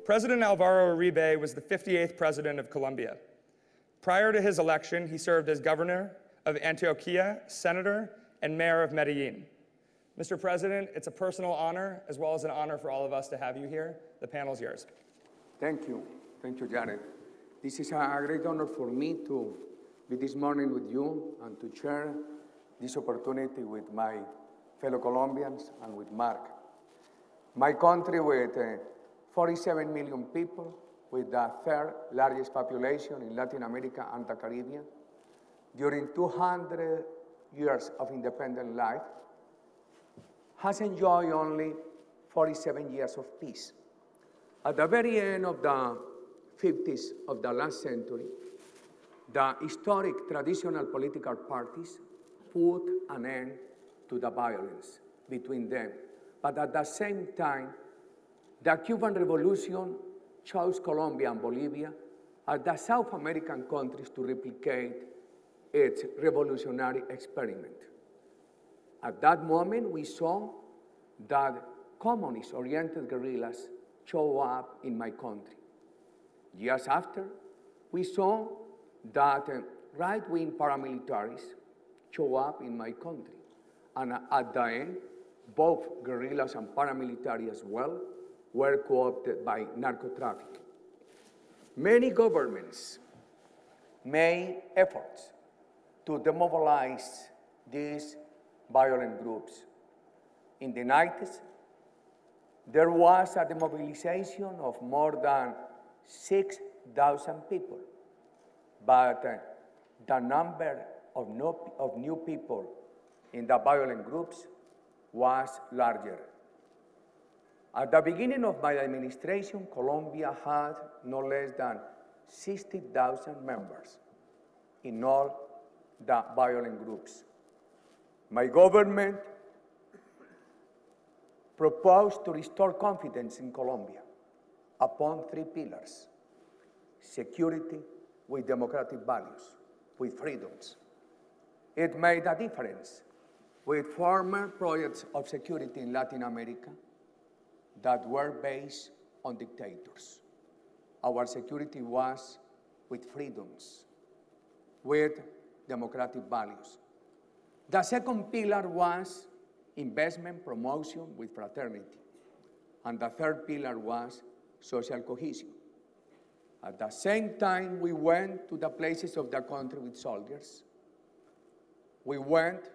President Alvaro Uribe was the 58th president of Colombia. Prior to his election, he served as governor of Antioquia, senator, and mayor of Medellin. Mr. President, it's a personal honor, as well as an honor for all of us to have you here. The panel's yours. Thank you, Jared. This is a great honor for me to be this morning with you and to share this opportunity with my fellow Colombians and with Mark. My country with 47 million people, with the third largest population in Latin America and the Caribbean, during 200 years of independent life, has enjoyed only 47 years of peace. At the very end of the 50s of the last century, the historic traditional political parties put an end to the violence between them. But at the same time, the Cuban Revolution chose Colombia and Bolivia as the South American countries to replicate its revolutionary experiment. At that moment, we saw that communist-oriented guerrillas show up in my country. Years after, we saw that right-wing paramilitaries show up in my country. And at the end, both guerrillas and paramilitary as well were co-opted by narco-trafficking. Many governments made efforts to demobilize these violent groups. In the 90s, there was a demobilization of more than 6,000 people, but the number of new people in the violent groups was larger. At the beginning of my administration, Colombia had no less than 60,000 members in all the violent groups. My government proposed to restore confidence in Colombia upon three pillars: security with democratic values, with freedoms. It made a difference with former projects of security in Latin America that were based on dictators. Our security was with freedoms, with democratic values. The second pillar was investment promotion with fraternity. And the third pillar was social cohesion. At the same time, we went to the places of the country with soldiers. We went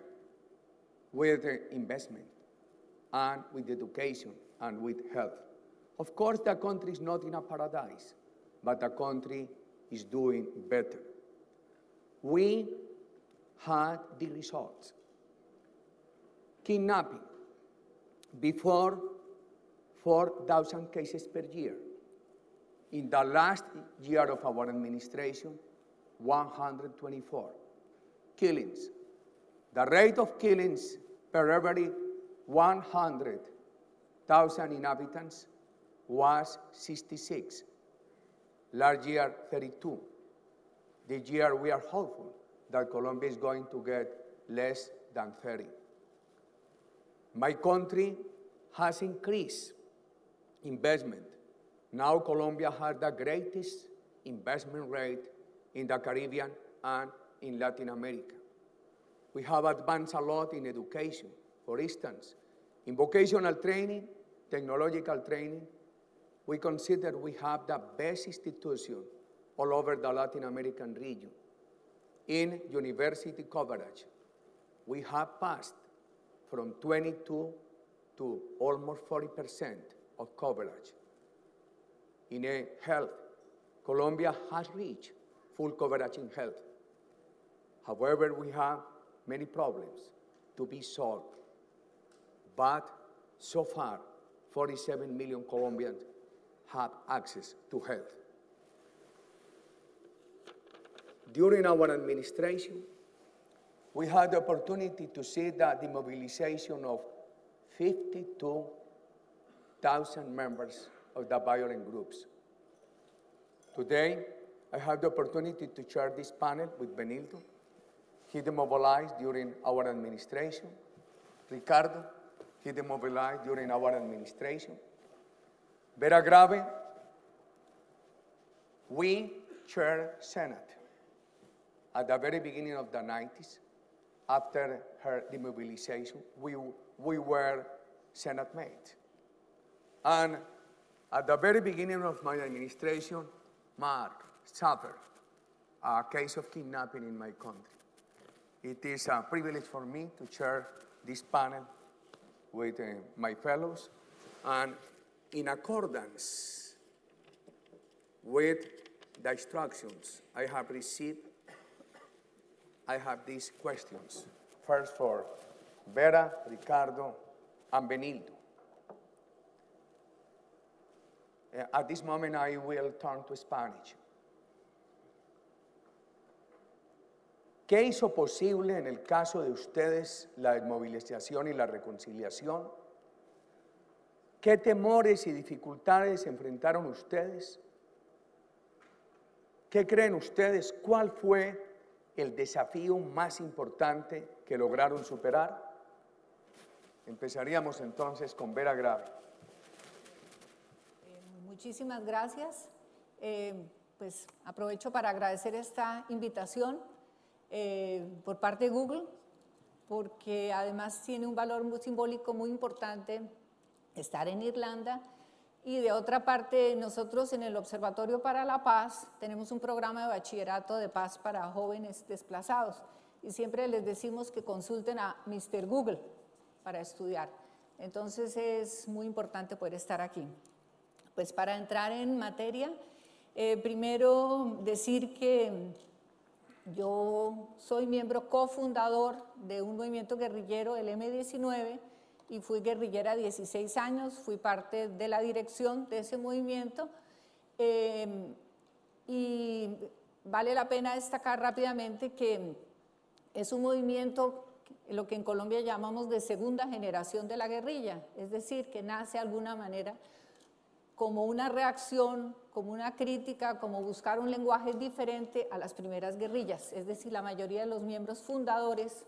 with investment and with education and with health. Of course, the country is not in a paradise, but the country is doing better. We had the results. Kidnapping, before 4,000 cases per year. In the last year of our administration, 124. Killings. The rate of killings per every 100,000 inhabitants was 66. Last year, 32. This year, we are hopeful that Colombia is going to get less than 30. My country has increased investment. Now Colombia has the greatest investment rate in the Caribbean and in Latin America. We have advanced a lot in education. For instance, in vocational training, technological training, we consider we have the best institution all over the Latin American region. In university coverage, we have passed from 22 to almost 40% of coverage. In health, Colombia has reached full coverage in health. However, we have many problems to be solved. But so far, 47 million Colombians have access to health. During our administration, we had the opportunity to see the demobilization of 52,000 members of the violent groups. Today, I have the opportunity to chair this panel with Benildo. He demobilized during our administration. Ricardo, he demobilized during our administration. Vera Grave, we chaired Senate at the very beginning of the 90s. After her demobilization, we were Senate mates. And at the very beginning of my administration, Mark suffered a case of kidnapping in my country. It is a privilege for me to chair this panel with my fellows, and in accordance with the instructions I have received, I have these questions. First for Vera, Ricardo, and Benildo. At this moment, I will turn to Spanish. ¿Qué hizo posible en el caso de ustedes la desmovilización y la reconciliación? ¿Qué temores y dificultades enfrentaron ustedes? ¿Qué creen ustedes? ¿Cuál fue el desafío más importante que lograron superar? Empezaríamos entonces con Vera Grave. Muchísimas gracias. Pues aprovecho para agradecer esta invitación por parte de Google, porque además tiene un valor muy simbólico muy importante estar en Irlanda. Y de otra parte, nosotros en el Observatorio para la Paz tenemos un programa de bachillerato de paz para jóvenes desplazados y siempre les decimos que consulten a Mr. Google para estudiar. Entonces es muy importante poder estar aquí. Pues para entrar en materia, primero decir que yo soy miembro cofundador de un movimiento guerrillero, el M19, y fui guerrillera 16 años, fui parte de la dirección de ese movimiento, y vale la pena destacar rápidamente que es un movimiento, lo que en Colombia llamamos de segunda generación de la guerrilla, es decir, que nace de alguna manera como una reacción, como una crítica, como buscar un lenguaje diferente a las primeras guerrillas. Es decir, la mayoría de los miembros fundadores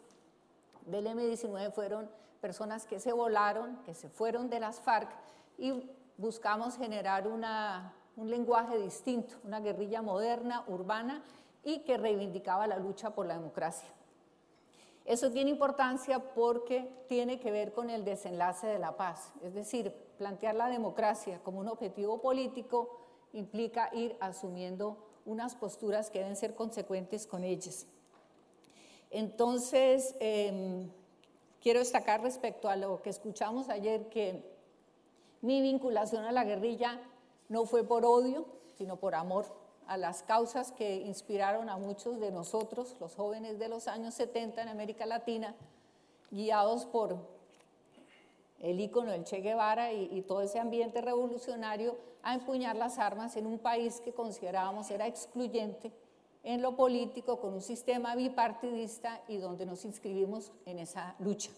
del M19 fueron personas que se volaron, que se fueron de las FARC y buscamos generar un lenguaje distinto, una guerrilla moderna, urbana y que reivindicaba la lucha por la democracia. Eso tiene importancia porque tiene que ver con el desenlace de la paz, es decir, plantear la democracia como un objetivo político implica ir asumiendo unas posturas que deben ser consecuentes con ellas. Entonces, quiero destacar respecto a lo que escuchamos ayer que mi vinculación a la guerrilla no fue por odio, sino por amor a las causas que inspiraron a muchos de nosotros, los jóvenes de los años 70 en América Latina, guiados por el ícono del Che Guevara y todo ese ambiente revolucionario, a empuñar las armas en un país que considerábamos era excluyente en lo político, con un sistema bipartidista y donde nos inscribimos en esa lucha.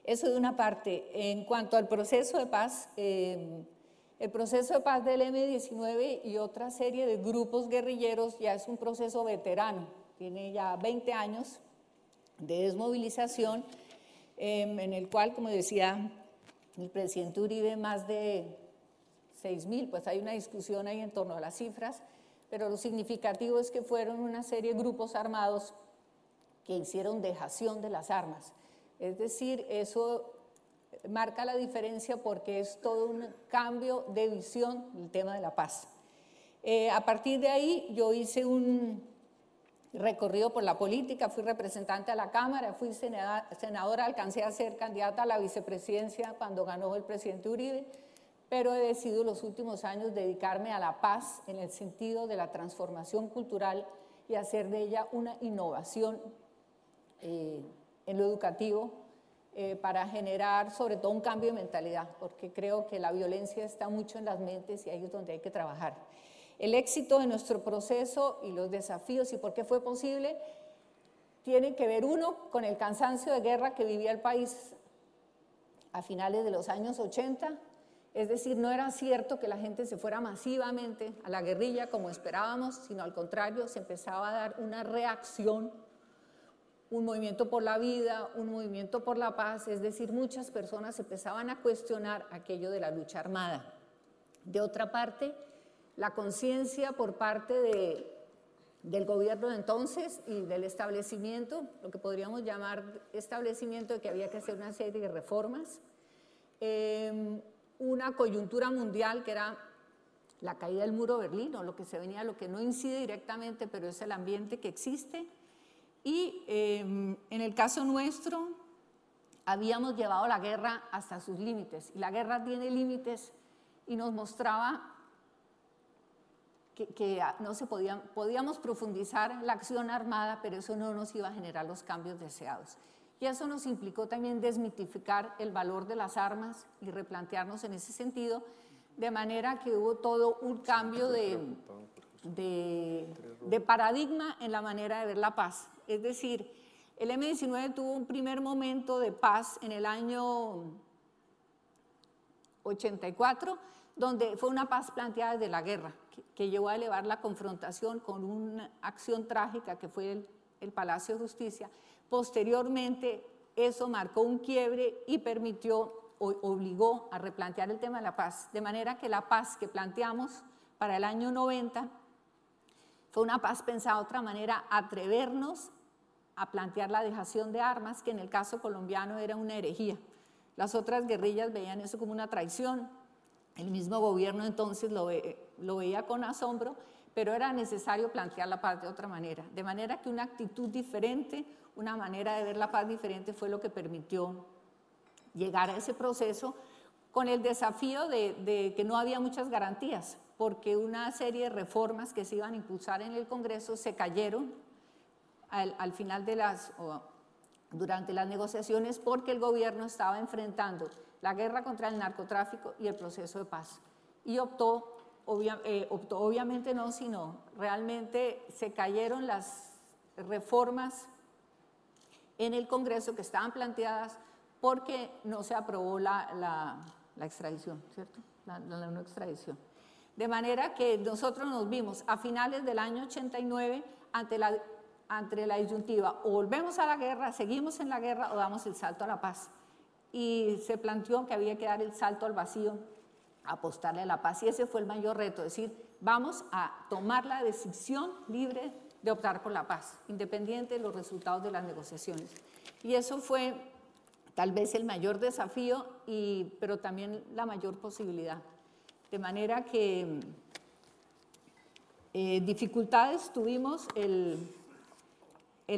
Eso de una parte. En cuanto al proceso de paz, el proceso de paz del M19 y otra serie de grupos guerrilleros ya es un proceso veterano, tiene ya 20 años de desmovilización, en el cual, como decía el presidente Uribe, más de 6.000, pues hay una discusión ahí en torno a las cifras, pero lo significativo es que fueron una serie de grupos armados que hicieron dejación de las armas. Es decir, eso marca la diferencia porque es todo un cambio de visión del tema de la paz. A partir de ahí yo hice un recorrido por la política, fui representante a la Cámara, fui senadora, alcancé a ser candidata a la vicepresidencia cuando ganó el presidente Uribe, pero he decidido los últimos años dedicarme a la paz en el sentido de la transformación cultural y hacer de ella una innovación en lo educativo para generar sobre todo un cambio de mentalidad, porque creo que la violencia está mucho en las mentes y ahí es donde hay que trabajar. El éxito de nuestro proceso y los desafíos y por qué fue posible tiene que ver, uno, con el cansancio de guerra que vivía el país a finales de los años 80, es decir, no era cierto que la gente se fuera masivamente a la guerrilla como esperábamos, sino al contrario, se empezaba a dar una reacción, un movimiento por la vida, un movimiento por la paz, es decir, muchas personas empezaban a cuestionar aquello de la lucha armada. De otra parte, la conciencia por parte del gobierno de entonces y del establecimiento, lo que podríamos llamar establecimiento, de que había que hacer una serie de reformas, una coyuntura mundial que era la caída del muro de Berlín, o lo que se venía, lo que no incide directamente, pero es el ambiente que existe. Y en el caso nuestro, habíamos llevado la guerra hasta sus límites, y la guerra tiene límites, y nos mostraba que no se podíamos profundizar en la acción armada, pero eso no nos iba a generar los cambios deseados. Y eso nos implicó también desmitificar el valor de las armas y replantearnos en ese sentido, de manera que hubo todo un cambio de paradigma en la manera de ver la paz. Es decir, el M-19 tuvo un primer momento de paz en el año 84, donde fue una paz planteada desde la guerra, que llevó a elevar la confrontación con una acción trágica que fue el Palacio de Justicia. Posteriormente, eso marcó un quiebre y obligó a replantear el tema de la paz, de manera que la paz que planteamos para el año 90 fue una paz pensada de otra manera, atrevernos a plantear la dejación de armas, que en el caso colombiano era una herejía. Las otras guerrillas veían eso como una traición, el mismo gobierno entonces lo veía con asombro, pero era necesario plantear la paz de otra manera, de manera que una actitud diferente, una manera de ver la paz diferente fue lo que permitió llegar a ese proceso, con el desafío de que no había muchas garantías, porque una serie de reformas que se iban a impulsar en el Congreso se cayeron al final durante las negociaciones, porque el gobierno estaba enfrentando la guerra contra el narcotráfico y el proceso de paz. Y obviamente no, sino realmente se cayeron las reformas en el Congreso que estaban planteadas porque no se aprobó la extradición, ¿cierto? La no extradición. De manera que nosotros nos vimos a finales del año 89 ante la disyuntiva: o volvemos a la guerra, seguimos en la guerra, o damos el salto a la paz. Y se planteó que había que dar el salto al vacío, apostarle a la paz, y ese fue el mayor reto, es decir, vamos a tomar la decisión libre de optar por la paz, independiente de los resultados de las negociaciones. Y eso fue tal vez el mayor desafío, pero también la mayor posibilidad. De manera que dificultades tuvimos el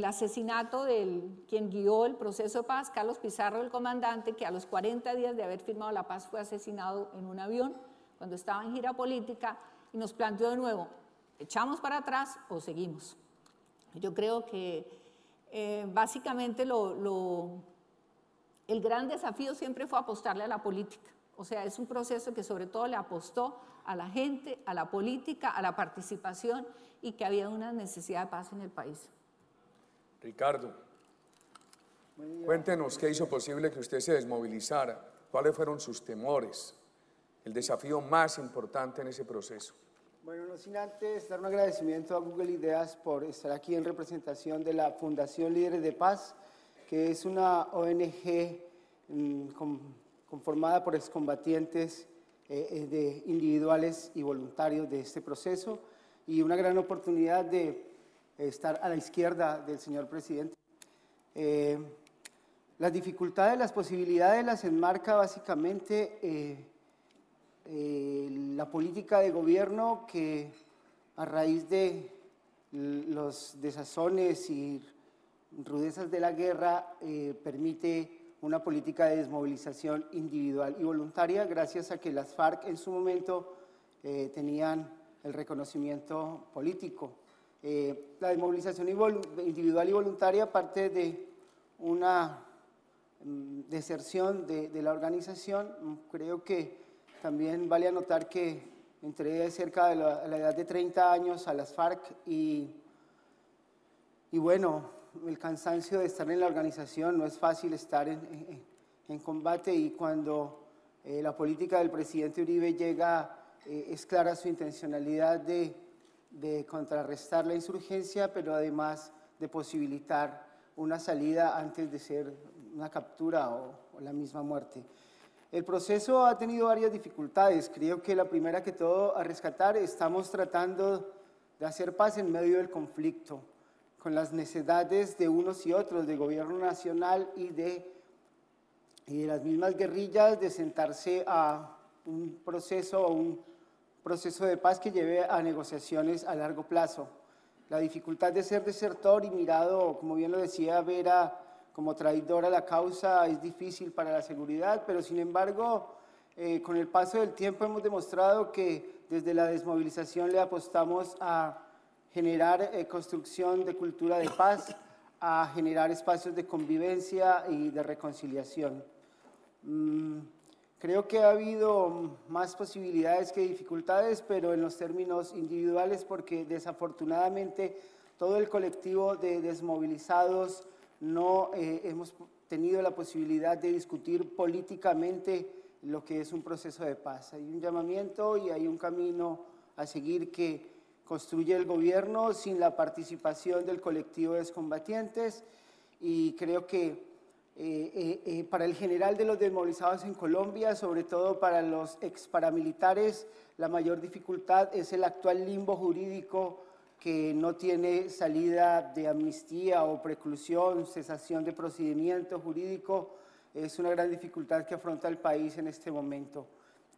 asesinato del quien guió el proceso de paz, Carlos Pizarro, el comandante, que a los 40 días de haber firmado la paz fue asesinado en un avión cuando estaba en gira política, y nos planteó de nuevo: ¿echamos para atrás o seguimos? Yo creo que básicamente el gran desafío siempre fue apostarle a la política. O sea, es un proceso que sobre todo le apostó a la gente, a la política, a la participación, y que había una necesidad de paz en el país. Ricardo, cuéntenos qué hizo posible que usted se desmovilizara, cuáles fueron sus temores, el desafío más importante en ese proceso. Bueno, no sin antes dar un agradecimiento a Google Ideas por estar aquí en representación de la Fundación Líderes de Paz, que es una ONG conformada por excombatientes individuales y voluntarios de este proceso, y una gran oportunidad de estar a la izquierda del señor presidente. Las dificultades, las posibilidades las enmarca básicamente la política de gobierno, que a raíz de los desazones y rudezas de la guerra permite una política de desmovilización individual y voluntaria, gracias a que las FARC en su momento tenían el reconocimiento político. La desmovilización individual y voluntaria parte de una deserción de la organización. Creo que también vale anotar que entré cerca de la edad de 30 años a las FARC, y bueno, el cansancio de estar en la organización, no es fácil estar en combate, y cuando la política del presidente Uribe llega, es clara su intencionalidad de contrarrestar la insurgencia, pero además de posibilitar una salida antes de ser una captura o la misma muerte. El proceso ha tenido varias dificultades. Creo que la primera que todo a rescatar, estamos tratando de hacer paz en medio del conflicto, con las necesidades de unos y otros, de gobierno nacional y de las mismas guerrillas, de sentarse a un proceso de paz que lleve a negociaciones a largo plazo. La dificultad de ser desertor y mirado, como bien lo decía Vera, como traidor a la causa es difícil para la seguridad, pero sin embargo, con el paso del tiempo hemos demostrado que desde la desmovilización le apostamos a generar construcción de cultura de paz, a generar espacios de convivencia y de reconciliación. Creo que ha habido más posibilidades que dificultades, pero en los términos individuales, porque desafortunadamente todo el colectivo de desmovilizados no hemos tenido la posibilidad de discutir políticamente lo que es un proceso de paz. Hay un llamamiento y hay un camino a seguir que construye el gobierno sin la participación del colectivo de excombatientes, y creo que para el general de los desmovilizados en Colombia, sobre todo para los exparamilitares, la mayor dificultad es el actual limbo jurídico que no tiene salida de amnistía o preclusión, cesación de procedimiento jurídico. Es una gran dificultad que afronta el país en este momento.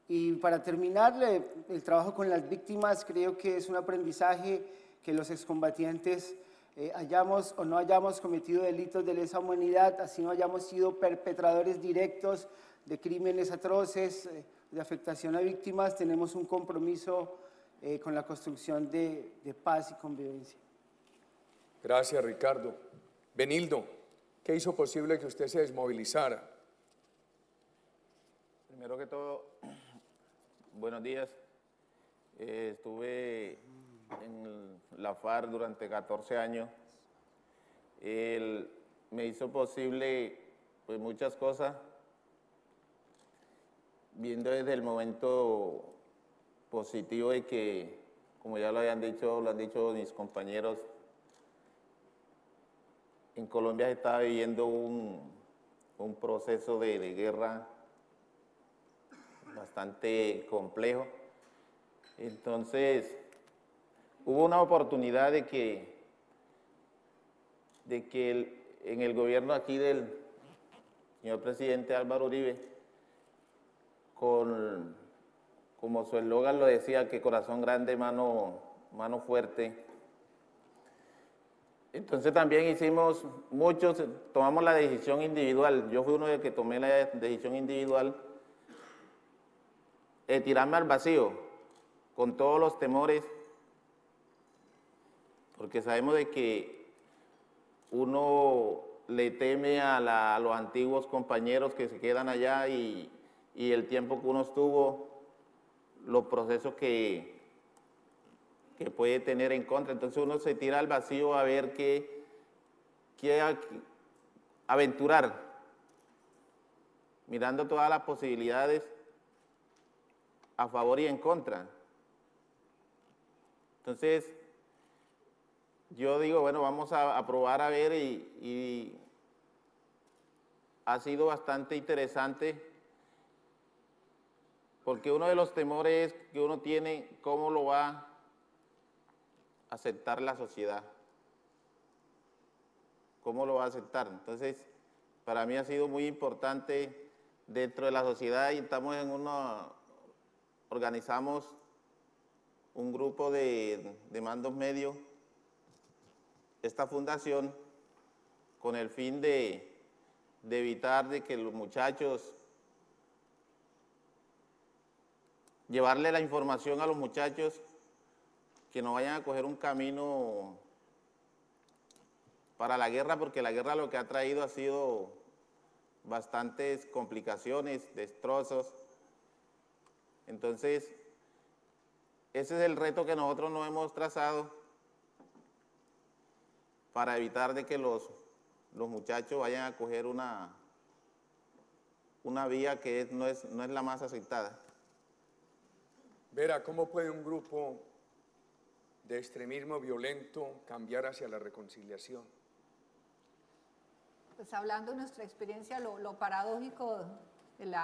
Y para terminar, el trabajo con las víctimas, creo que es un aprendizaje que los excombatientes hayamos o no hayamos cometido delitos de lesa humanidad, así no hayamos sido perpetradores directos de crímenes atroces, de afectación a víctimas, tenemos un compromiso con la construcción de paz y convivencia. Gracias, Ricardo. Benildo, ¿qué hizo posible que usted se desmovilizara? Primero que todo, buenos días. Estuve en la FARC durante 14 años. Él me hizo posible pues, muchas cosas, viendo desde el momento positivo de que, como ya lo han dicho mis compañeros, en Colombia se estaba viviendo un proceso de guerra bastante complejo. Entonces, hubo una oportunidad de que en el gobierno aquí del señor presidente Álvaro Uribe, como su eslogan lo decía, que corazón grande, mano fuerte. Entonces también hicimos muchos, tomamos la decisión individual. Yo fui uno de los que tomé la decisión individual de tirarme al vacío, con todos los temores, porque sabemos de que uno le teme a los antiguos compañeros que se quedan allá y el tiempo que uno estuvo, los procesos que puede tener en contra. Entonces uno se tira al vacío a ver qué aventurar, mirando todas las posibilidades a favor y en contra. Entonces, yo digo, bueno, vamos a probar a ver y ha sido bastante interesante, porque uno de los temores que uno tiene, ¿cómo lo va a aceptar la sociedad? ¿Cómo lo va a aceptar? Entonces, para mí ha sido muy importante dentro de la sociedad, y estamos organizamos un grupo de mandos medios, esta fundación, con el fin de evitar de que los muchachos, llevarle la información a los muchachos que no vayan a coger un camino para la guerra, porque la guerra lo que ha traído ha sido bastantes complicaciones, destrozos. Entonces, ese es el reto que nosotros nos hemos trazado para evitar de que los muchachos vayan a coger una vía que no es la más aceptada. Vera, ¿cómo puede un grupo de extremismo violento cambiar hacia la reconciliación? Pues hablando de nuestra experiencia, lo paradójico el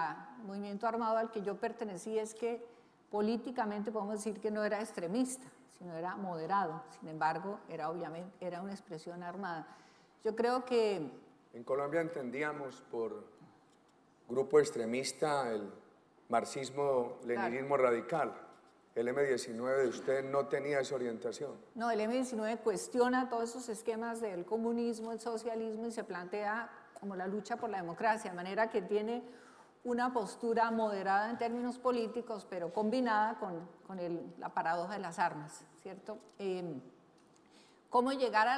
movimiento armado al que yo pertenecí es que políticamente podemos decir que no era extremista, sino era moderado. Sin embargo, obviamente era una expresión armada. Yo creo que En Colombia entendíamos por grupo extremista el marxismo-leninismo radical. El M-19 de usted no tenía esa orientación. no, el M-19 cuestiona todos esos esquemas del comunismo, el socialismo y se plantea como la lucha por la democracia, de manera que tiene una postura moderada en términos políticos, pero combinada con la paradoja de las armas, ¿cierto? ¿Cómo llegar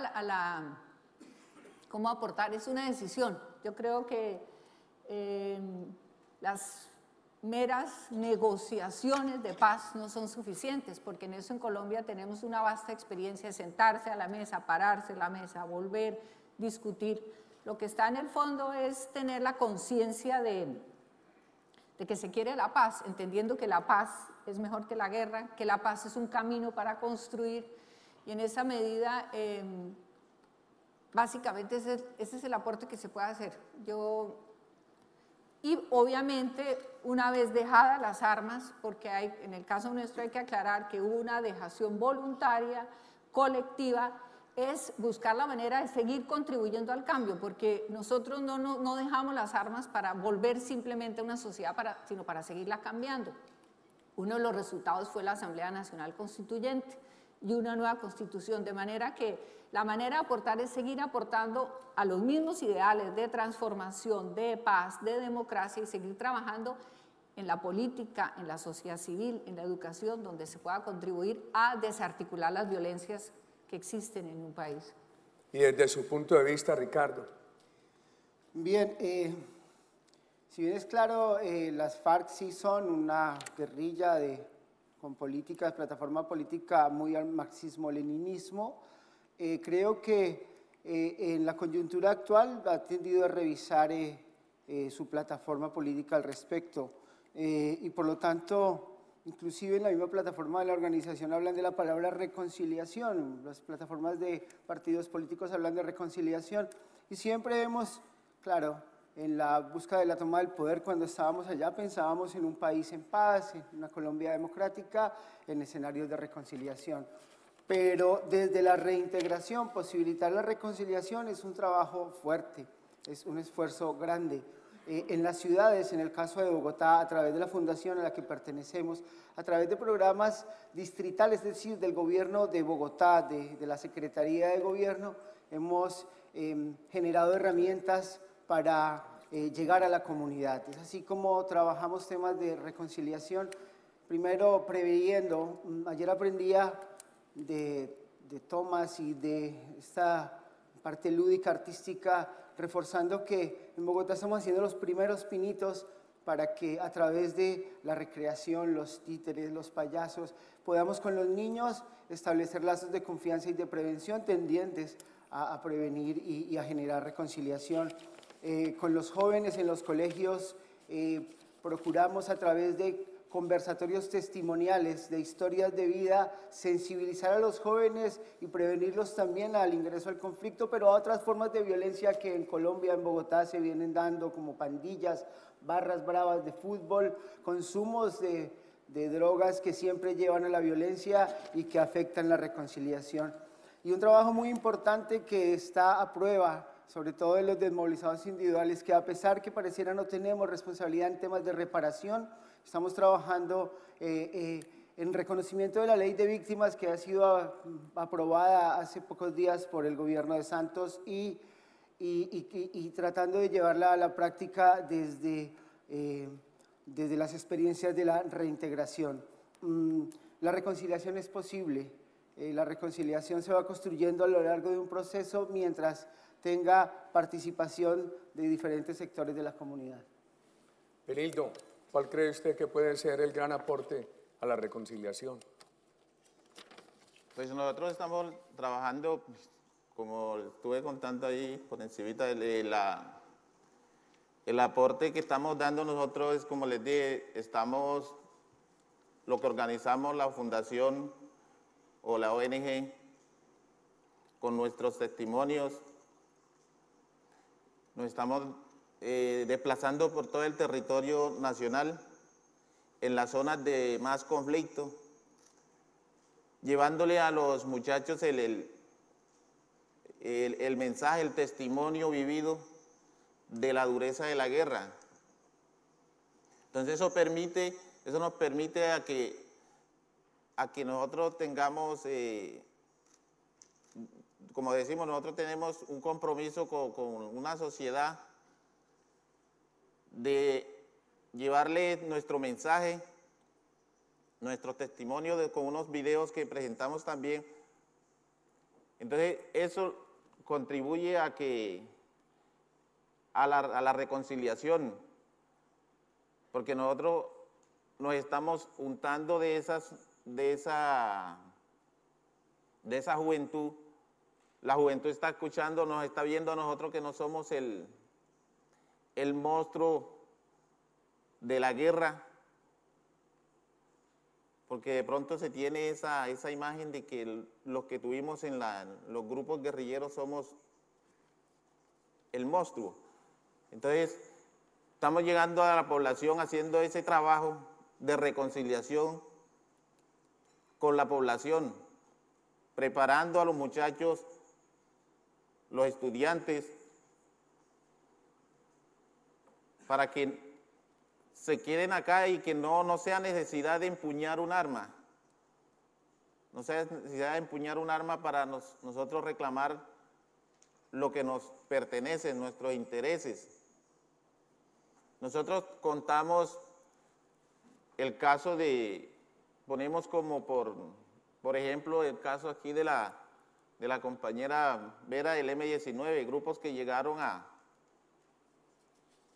cómo aportar? Es una decisión. Yo creo que las meras negociaciones de paz no son suficientes, porque en eso en Colombia tenemos una vasta experiencia de sentarse a la mesa, pararse a la mesa, volver, discutir. Lo que está en el fondo es tener la conciencia de que se quiere la paz, entendiendo que la paz es mejor que la guerra, que la paz es un camino para construir, y en esa medida, básicamente ese es el aporte que se puede hacer. Y obviamente, una vez dejadas las armas, porque en el caso nuestro hay que aclarar que hubo una dejación voluntaria, colectiva, es buscar la manera de seguir contribuyendo al cambio, porque nosotros no dejamos las armas para volver simplemente a una sociedad, sino para seguirla cambiando. Uno de los resultados fue la Asamblea Nacional Constituyente y una nueva constitución, de manera que la manera de aportar es seguir aportando a los mismos ideales de transformación, de paz, de democracia y seguir trabajando en la política, en la sociedad civil, en la educación, donde se pueda contribuir a desarticular las violencias que existen en un país. Y desde su punto de vista, Ricardo. Bien, si bien es claro, las FARC sí son una guerrilla con políticas, plataforma política muy al marxismo-leninismo. Creo que en la coyuntura actual ha tendido a revisar su plataforma política al respecto y por lo tanto, inclusive en la misma plataforma de la organización hablan de la palabra reconciliación, las plataformas de partidos políticos hablan de reconciliación y siempre vemos, claro, en la búsqueda de la toma del poder, cuando estábamos allá pensábamos en un país en paz, en una Colombia democrática, en escenarios de reconciliación. Pero desde la reintegración, posibilitar la reconciliación es un trabajo fuerte, es un esfuerzo grande. En las ciudades, en el caso de Bogotá, a través de la fundación a la que pertenecemos, a través de programas distritales, es decir, del gobierno de Bogotá, de la Secretaría de Gobierno, hemos generado herramientas para llegar a la comunidad. Es así como trabajamos temas de reconciliación, primero preveyendo. Ayer aprendía de Tomás y de esta parte lúdica, artística, reforzando que en Bogotá estamos haciendo los primeros pinitos para que a través de la recreación, los títeres, los payasos, podamos con los niños establecer lazos de confianza y de prevención tendientes a prevenir y a generar reconciliación. Con los jóvenes en los colegios procuramos a través de conversatorios testimoniales de historias de vida, sensibilizar a los jóvenes y prevenirlos también al ingreso al conflicto, pero a otras formas de violencia que en Colombia, en Bogotá, se vienen dando, como pandillas, barras bravas de fútbol, consumos de drogas que siempre llevan a la violencia y que afectan la reconciliación. Y un trabajo muy importante que está a prueba, sobre todo de los desmovilizados individuales, que a pesar que pareciera no tenemos responsabilidad en temas de reparación, estamos trabajando en reconocimiento de la ley de víctimas que ha sido aprobada hace pocos días por el gobierno de Santos y tratando de llevarla a la práctica desde las experiencias de la reintegración. La reconciliación es posible, la reconciliación se va construyendo a lo largo de un proceso mientras tenga participación de diferentes sectores de la comunidad. Benildo, ¿cuál cree usted que puede ser el gran aporte a la reconciliación? Pues nosotros estamos trabajando, como estuve contando ahí por encimita, el aporte que estamos dando nosotros es, como les dije, lo que organizamos la fundación o la ONG con nuestros testimonios, nos estamos desplazando por todo el territorio nacional, en las zonas de más conflicto, llevándole a los muchachos el mensaje, el testimonio vivido de la dureza de la guerra. Entonces eso nos permite a que nosotros tengamos, como decimos, nosotros tenemos un compromiso con una sociedad de llevarle nuestro mensaje, nuestro testimonio con unos videos que presentamos también. Entonces eso contribuye a la reconciliación, porque nosotros nos estamos untando de esa juventud. La juventud está escuchando, nos está viendo a nosotros que no somos el monstruo de la guerra, porque de pronto se tiene esa imagen de que los que tuvimos en los grupos guerrilleros somos el monstruo. Entonces, estamos llegando a la población haciendo ese trabajo de reconciliación con la población, preparando a los muchachos, los estudiantes, para que se queden acá y que no sea necesidad de empuñar un arma. No sea necesidad de empuñar un arma para nosotros reclamar lo que nos pertenece, nuestros intereses. Nosotros contamos el caso ponemos como por ejemplo, el caso aquí de la compañera Vera del M-19, grupos que llegaron a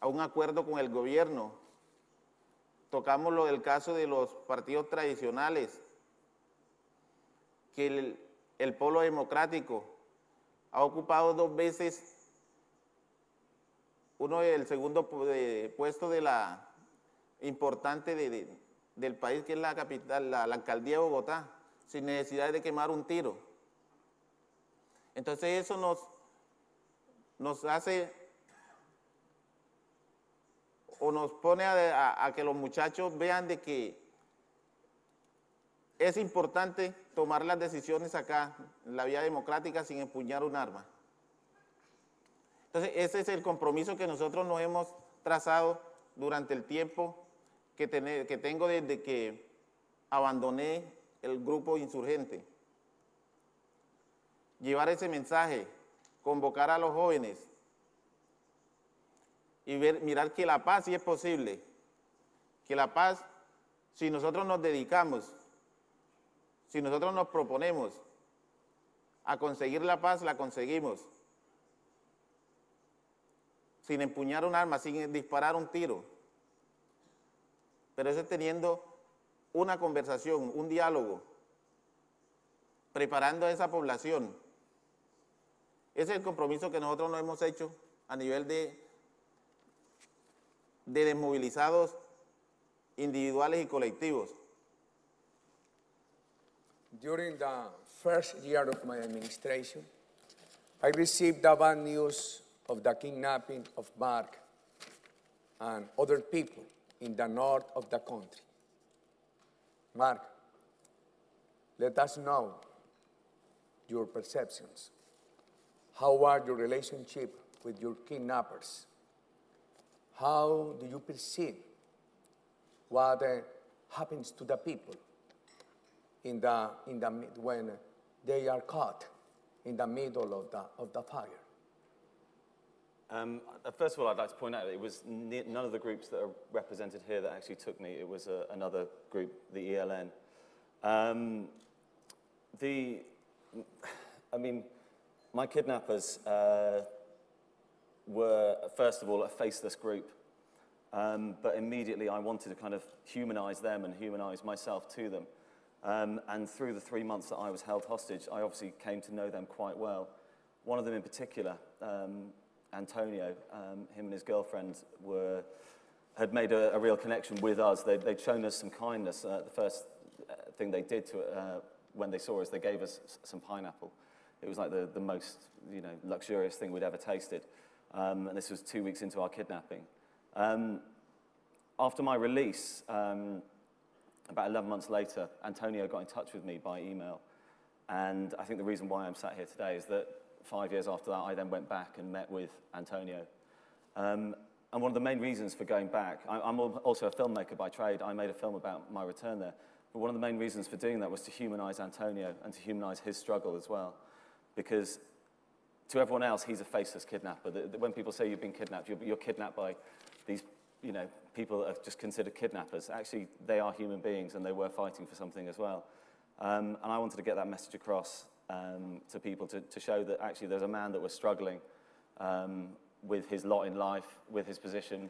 un acuerdo con el gobierno. Tocamos lo del caso de los partidos tradicionales, que el Polo Democrático ha ocupado 2 veces el segundo puesto de la importante del país, que es la capital, la alcaldía de Bogotá, sin necesidad de quemar un tiro. Entonces eso nos hace o nos pone a que los muchachos vean de que es importante tomar las decisiones acá, en la vía democrática, sin empuñar un arma. Entonces, ese es el compromiso que nosotros nos hemos trazado durante el tiempo que tengo desde que abandoné el grupo insurgente. Llevar ese mensaje, convocar a los jóvenes y mirar que la paz sí es posible, que la paz, si nosotros nos dedicamos, si nosotros nos proponemos a conseguir la paz, la conseguimos, sin empuñar un arma, sin disparar un tiro, pero eso es teniendo una conversación, un diálogo, preparando a esa población. Ese es el compromiso que nosotros nos hemos hecho a nivel de desmovilizados individuales y colectivos. During the first year of my administration, I received the bad news of the kidnapping of Mark and other people in the north of the country. Mark, let us know your perceptions. How are your relationship with your kidnappers? How do you perceive what happens to the people when they are caught in the middle of the fire? First of all, I'd like to point out that it was none of the groups that are represented here that actually took me. It was another group, the ELN. My kidnappers were, first of all, a faceless group, but immediately I wanted to kind of humanize them and humanize myself to them. And through the 3 months that I was held hostage, I obviously came to know them quite well. One of them in particular, Antonio, him and his girlfriend had made a real connection with us. They'd shown us some kindness. The first thing they did when they saw us, they gave us some pineapple. It was like the most luxurious thing we'd ever tasted. And this was 2 weeks into our kidnapping. After my release, about 11 months later, Antonio got in touch with me by email. And I think the reason why I'm sat here today is that 5 years after that, I then went back and met with Antonio. And one of the main reasons for going back, I'm also a filmmaker by trade. I made a film about my return there. But one of the main reasons for doing that was to humanize Antonio and to humanize his struggle as well. Because to everyone else, he's a faceless kidnapper. When people say you've been kidnapped, you're kidnapped by these, people that are just considered kidnappers. Actually, they are human beings and they were fighting for something as well. And I wanted to get that message across to people to show that actually there's a man that was struggling with his lot in life, with his position,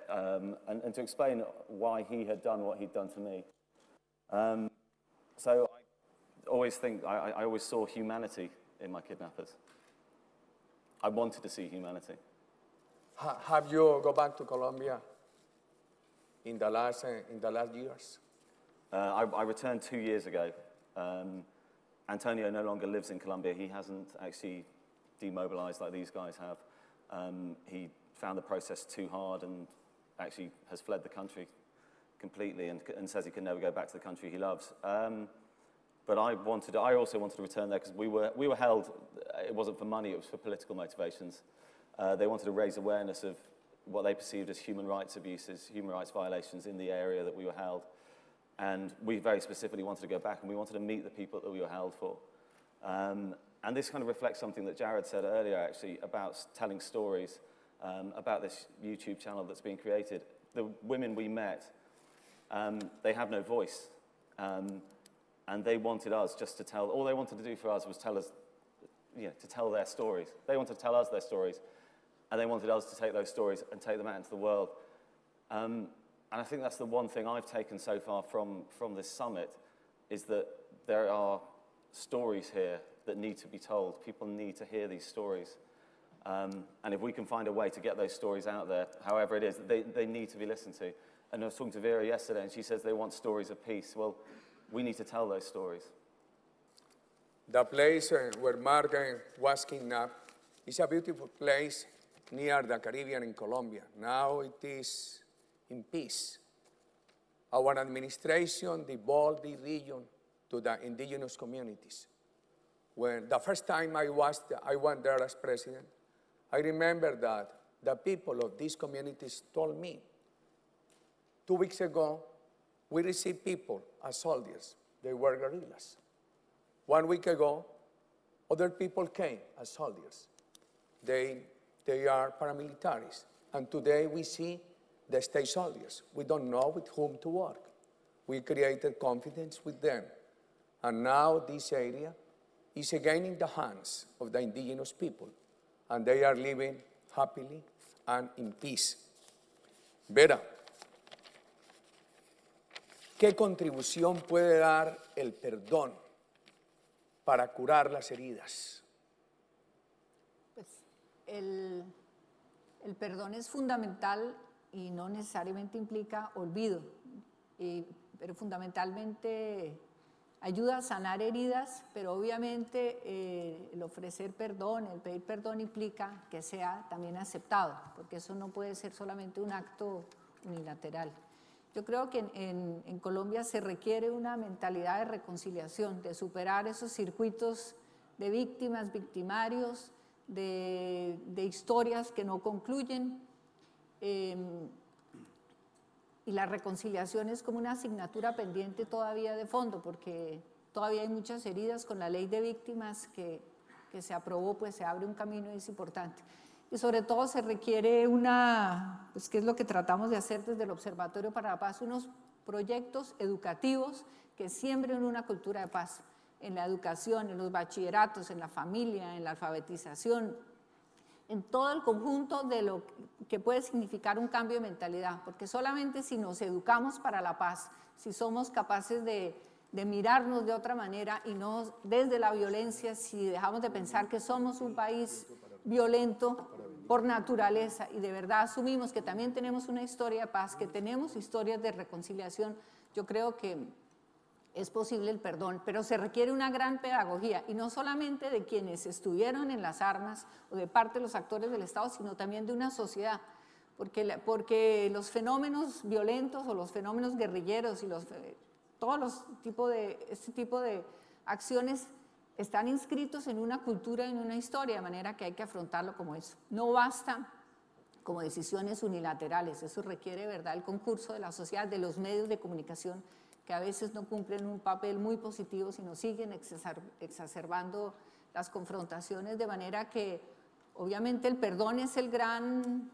and to explain why he had done what he'd done to me. So I always think, I always saw humanity in my kidnappers. I wanted to see humanity. Have you go back to Colombia in the last years? I returned 2 years ago. Antonio no longer lives in Colombia. He hasn't actually demobilized like these guys have. He found the process too hard and actually has fled the country completely and says he can never go back to the country he loves. But I also wanted to return there because we were held. It wasn't for money, it was for political motivations. They wanted to raise awareness of what they perceived as human rights abuses, human rights violations in the area that we were held. And we very specifically wanted to go back and we wanted to meet the people that we were held for. And this kind of reflects something that Jared said earlier, actually, about telling stories, about this YouTube channel that's being created. The women we met, they have no voice. And they wanted us just to tell, all they wanted to do for us was tell us, to tell their stories. They wanted to tell us their stories, and they wanted us to take those stories and take them out into the world. And I think that's the one thing I've taken so far from this summit, is that there are stories here that need to be told. People need to hear these stories. And if we can find a way to get those stories out there, however it is, they need to be listened to. And I was talking to Vera yesterday, and she says they want stories of peace. Well, we need to tell those stories. The place where Mark was kidnapped is a beautiful place near the Caribbean in Colombia. Now it is in peace. Our administration devolved the region to the indigenous communities. When the first time I went there as president, I remember that the people of these communities told me, 2 weeks ago, we received people as soldiers. They were guerrillas. 1 week ago, other people came as soldiers. They are paramilitaries. And today we see the state soldiers. We don't know with whom to work. We created confidence with them. And now this area is again in the hands of the indigenous people. And they are living happily and in peace. Vera, ¿qué contribución puede dar el perdón para curar las heridas? Pues el perdón es fundamental y no necesariamente implica olvido, pero fundamentalmente ayuda a sanar heridas, pero obviamente el ofrecer perdón, el pedir perdón implica que sea también aceptado, porque eso no puede ser solamente un acto unilateral. Yo creo que en Colombia se requiere una mentalidad de reconciliación, de superar esos circuitos de víctimas, victimarios, de historias que no concluyen. Y la reconciliación es como una asignatura pendiente todavía de fondo, porque todavía hay muchas heridas con la ley de víctimas que se aprobó, pues se abre un camino y es importante. Y sobre todo se requiere pues que es lo que tratamos de hacer desde el Observatorio para la Paz, unos proyectos educativos que siembren una cultura de paz en la educación, en los bachilleratos, en la familia, en la alfabetización, en todo el conjunto de lo que puede significar un cambio de mentalidad, porque solamente si nos educamos para la paz, si somos capaces de mirarnos de otra manera y no desde la violencia, si dejamos de pensar que somos un país violento por naturaleza y de verdad asumimos que también tenemos una historia de paz, que tenemos historias de reconciliación, yo creo que es posible el perdón, pero se requiere una gran pedagogía, y no solamente de quienes estuvieron en las armas o de parte de los actores del Estado, sino también de una sociedad, porque los fenómenos violentos o los fenómenos guerrilleros y todos los este tipo de acciones están inscritos en una cultura y en una historia, de manera que hay que afrontarlo como eso. No basta como decisiones unilaterales, eso requiere, ¿verdad?, el concurso de la sociedad, de los medios de comunicación, que a veces no cumplen un papel muy positivo, sino siguen exacerbando las confrontaciones, de manera que obviamente el perdón es el gran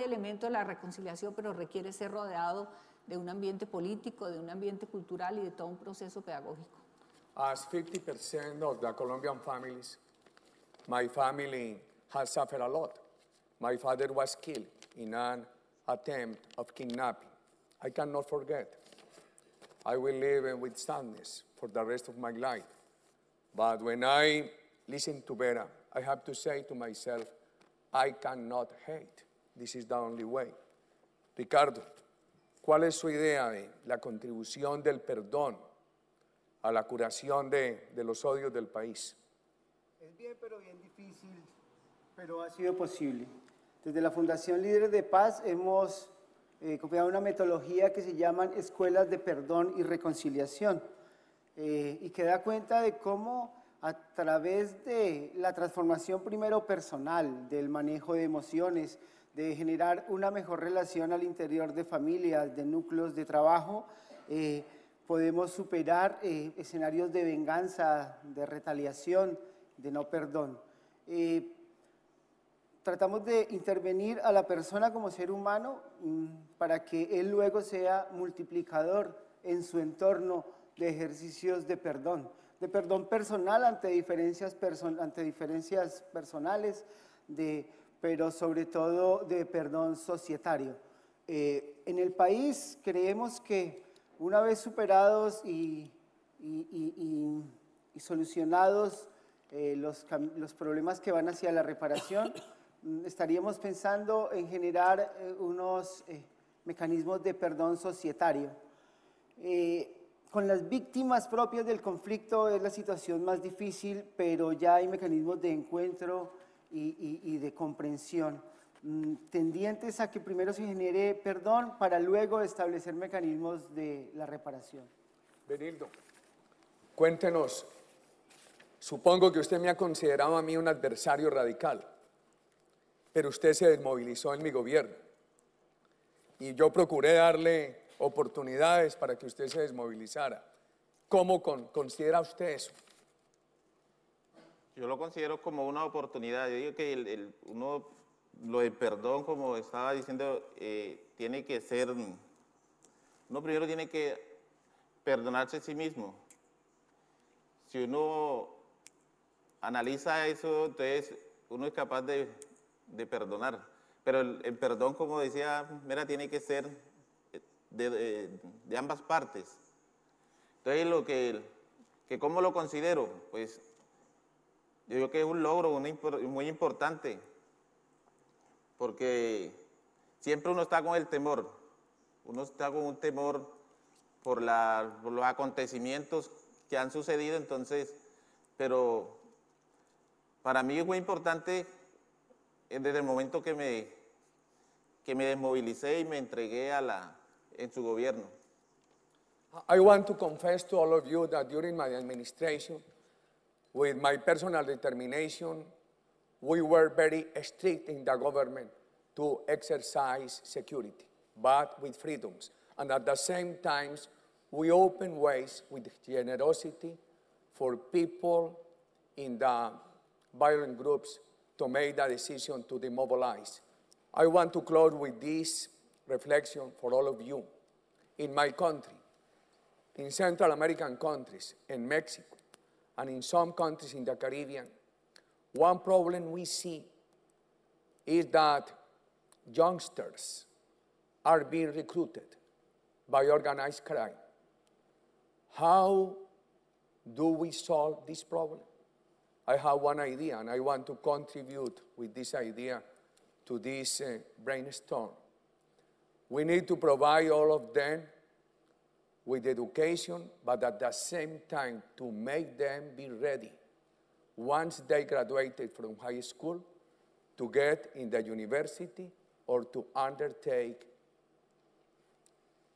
elemento de la reconciliación, pero requiere ser rodeado de un ambiente político, de un ambiente cultural y de todo un proceso pedagógico. As 50% of the Colombian families, my family has suffered a lot. My father was killed in an attempt of kidnapping. I cannot forget. I will live with sadness for the rest of my life. But when I listen to Vera, I have to say to myself, I cannot hate. This is the only way. Ricardo, ¿cuál es su idea de la contribución del perdón a la curación de los odios del país? Es bien, pero bien difícil, pero ha sido posible. Desde la Fundación Líderes de Paz hemos copiado una metodología que se llaman escuelas de perdón y reconciliación, y que da cuenta de cómo a través de la transformación primero personal, del manejo de emociones, de generar una mejor relación al interior de familias, de núcleos de trabajo, podemos superar escenarios de venganza, de retaliación, de no perdón. Tratamos de intervenir a la persona como ser humano para que él luego sea multiplicador en su entorno de ejercicios de perdón personal ante diferencias personales, pero sobre todo de perdón societario. En el país creemos que una vez superados y solucionados los problemas que van hacia la reparación, estaríamos pensando en generar unos mecanismos de perdón societario. Con las víctimas propias del conflicto es la situación más difícil, pero ya hay mecanismos de encuentro y de comprensión, tendientes a que primero se genere perdón para luego establecer mecanismos de la reparación. Benildo, cuéntenos, supongo que usted me ha considerado a mí un adversario radical, pero usted se desmovilizó en mi gobierno y yo procuré darle oportunidades para que usted se desmovilizara. ¿Cómo considera usted eso? Yo lo considero como una oportunidad. Yo digo que lo del perdón, como estaba diciendo, tiene que ser, uno primero tiene que perdonarse a sí mismo. Si uno analiza eso, entonces uno es capaz de perdonar. Pero el perdón, como decía Mera, tiene que ser de ambas partes. Entonces, ¿cómo lo considero? Pues yo creo que es un logro muy importante, porque siempre uno está con el temor, uno está con un temor por los acontecimientos que han sucedido, entonces, pero para mí es muy importante desde el momento que me desmovilicé y me entregué en su gobierno. I want to confess to all of you that during my administration, with my personal determination, we were very strict in the government to exercise security, but with freedoms. And at the same time, we open ways with generosity for people in the violent groups to make the decision to demobilize. I want to close with this reflection for all of you. In my country, in Central American countries, in Mexico, and in some countries in the Caribbean, one problem we see is that youngsters are being recruited by organized crime. How do we solve this problem? I have one idea, and I want to contribute with this idea to this brainstorm. We need to provide all of them with education, but at the same time to make them be ready, once they graduated from high school, to get in the university or to undertake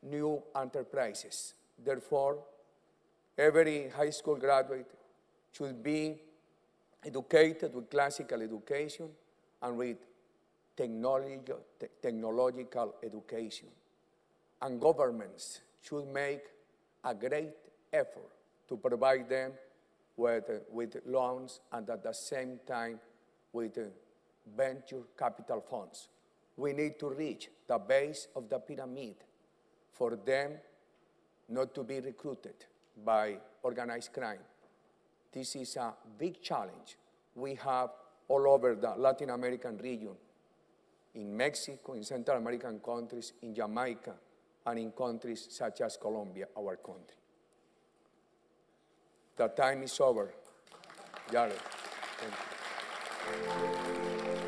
new enterprises. Therefore, every high school graduate should be educated with classical education and with technological education. And governments should make a great effort to provide them with loans and at the same time with venture capital funds. We need to reach the base of the pyramid for them not to be recruited by organized crime. This is a big challenge we have all over the Latin American region, in Mexico, in Central American countries, in Jamaica, and in countries such as Colombia, our country. The time is over. Jared, thank you.